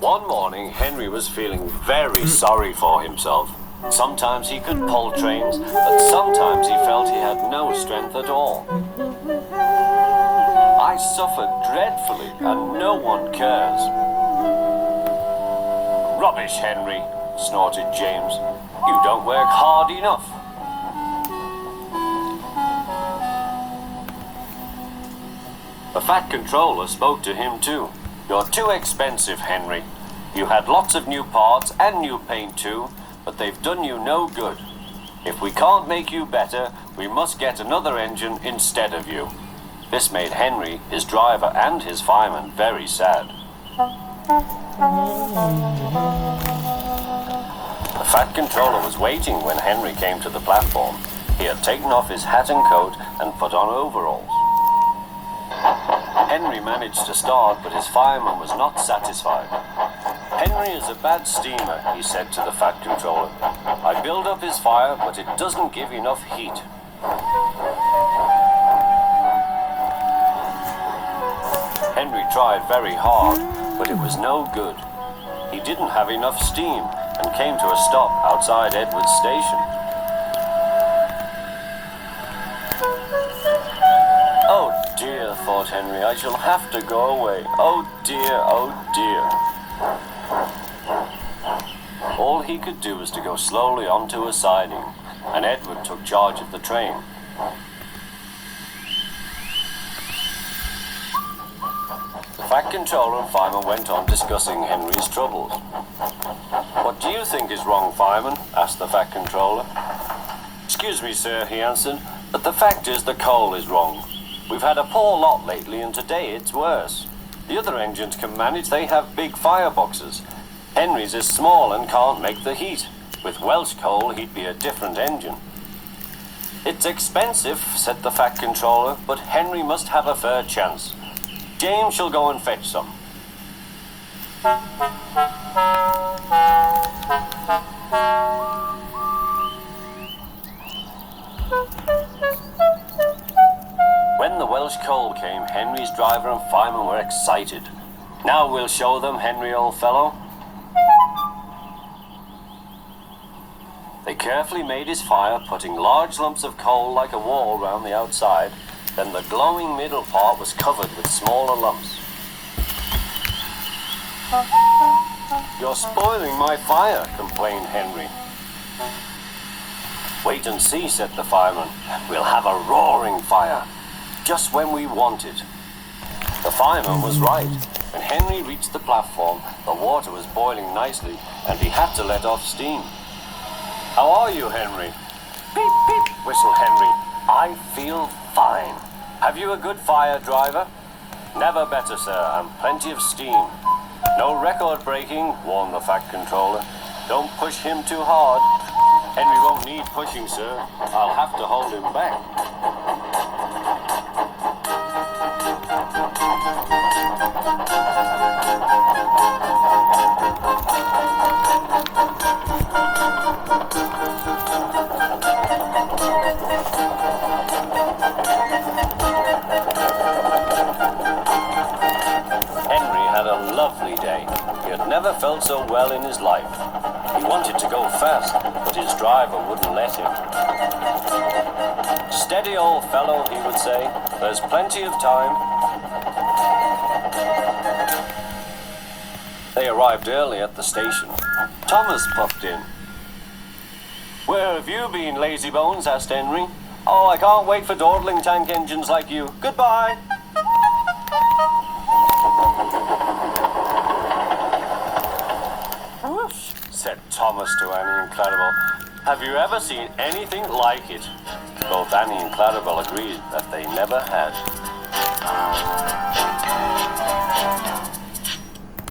One morning, Henry was feeling very sorry for himself. Sometimes he could pull trains, but sometimes he felt he had no strength at all. I suffered dreadfully, and no one cares. Rubbish, Henry, snorted James. You don't work hard enough. The Fat Controller spoke to him too. You're too expensive, Henry. You had lots of new parts and new paint too, but they've done you no good. If we can't make you better, we must get another engine instead of you. This made Henry, his driver, and his fireman very sad. The Fat Controller was waiting when Henry came to the platform. He had taken off his hat and coat and put on overalls. Henry managed to start, but his fireman was not satisfied. Henry is a bad steamer, he said to the Fat Controller. I build up his fire, but it doesn't give enough heat. Henry tried very hard, but it was no good. He didn't have enough steam and came to a stop outside Edward's station. Oh dear, thought Henry, I shall have to go away. Oh dear, oh dear. All he could do was to go slowly onto a siding, and Edward took charge of the train. The Fat Controller and fireman went on discussing Henry's troubles. What do you think is wrong, fireman? Asked the Fat Controller. Excuse me, sir, he answered, but the fact is the coal is wrong. We've had a poor lot lately, and today it's worse. The other engines can manage, they have big fireboxes. Henry's is small and can't make the heat. With Welsh coal, he'd be a different engine. It's expensive, said the Fat Controller, but Henry must have a fair chance. James shall go and fetch some. When the Welsh coal came, Henry's driver and fireman were excited. Now we'll show them, Henry, old fellow. They carefully made his fire, putting large lumps of coal like a wall round the outside. Then the glowing middle part was covered with smaller lumps. You're spoiling my fire, complained Henry. Wait and see, said the fireman. We'll have a roaring fire, just when we want it. The fireman was right. When Henry reached the platform, the water was boiling nicely, and he had to let off steam. How are you, Henry? Beep, beep, whistled Henry. I feel fine. Have you a good fire, driver? Never better, sir, and plenty of steam. No record breaking, warned the Fat Controller. Don't push him too hard. Henry won't need pushing, sir. I'll have to hold him back. Henry had a lovely day. He had never felt so well in his life. He wanted to go fast, but his driver wouldn't let him. Steady, old fellow, he would say. There's plenty of time. They arrived early at the station. Thomas popped in. Where have you been, lazybones? Asked Henry. Oh, I can't wait for dawdling tank engines like you. Goodbye. Whoosh, said Thomas to Annie and Clarabel. Have you ever seen anything like it? Both Annie and Clarabel agreed that they never had.